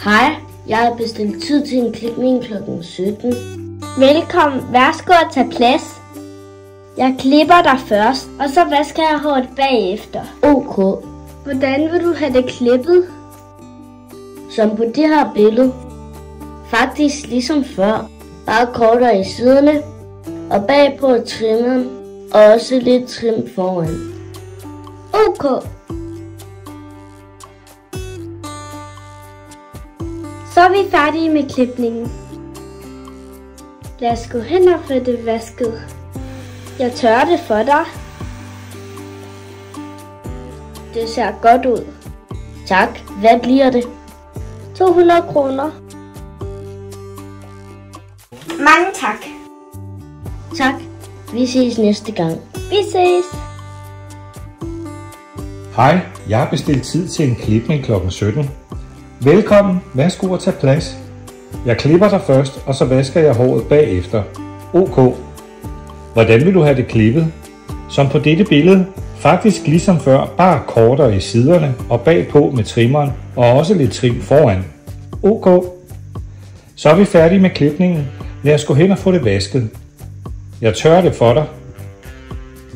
Hej, jeg har bestilt tid til en klipning kl. 17. Velkommen, værsgo at tage plads. Jeg klipper dig først, og så vasker jeg håret bagefter. OK. Hvordan vil du have det klippet? Som på det her billede. Faktisk ligesom før. Bare kortere i siderne, og bagpå trimmeren, og også lidt trim foran. OK. Så er vi færdige med klipningen. Lad os gå hen og få det vasket. Jeg tørrer det for dig. Det ser godt ud. Tak. Hvad bliver det? 200 kroner. Mange tak. Tak. Vi ses næste gang. Vi ses. Hej, jeg har bestilt tid til en klipning kl. 17. Velkommen, værsgo at tage plads. Jeg klipper dig først, og så vasker jeg håret bagefter. OK. Hvordan vil du have det klippet? Som på dette billede, faktisk ligesom før, bare kortere i siderne og bagpå med trimmeren, og også lidt trim foran. OK. Så er vi færdige med klipningen. Lad os gå hen og få det vasket. Jeg tørrer det for dig.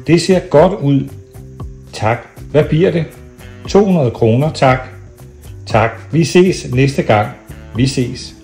Det ser godt ud. Tak. Hvad bliver det? 200 kroner, tak. Tak. Vi ses næste gang. Vi ses.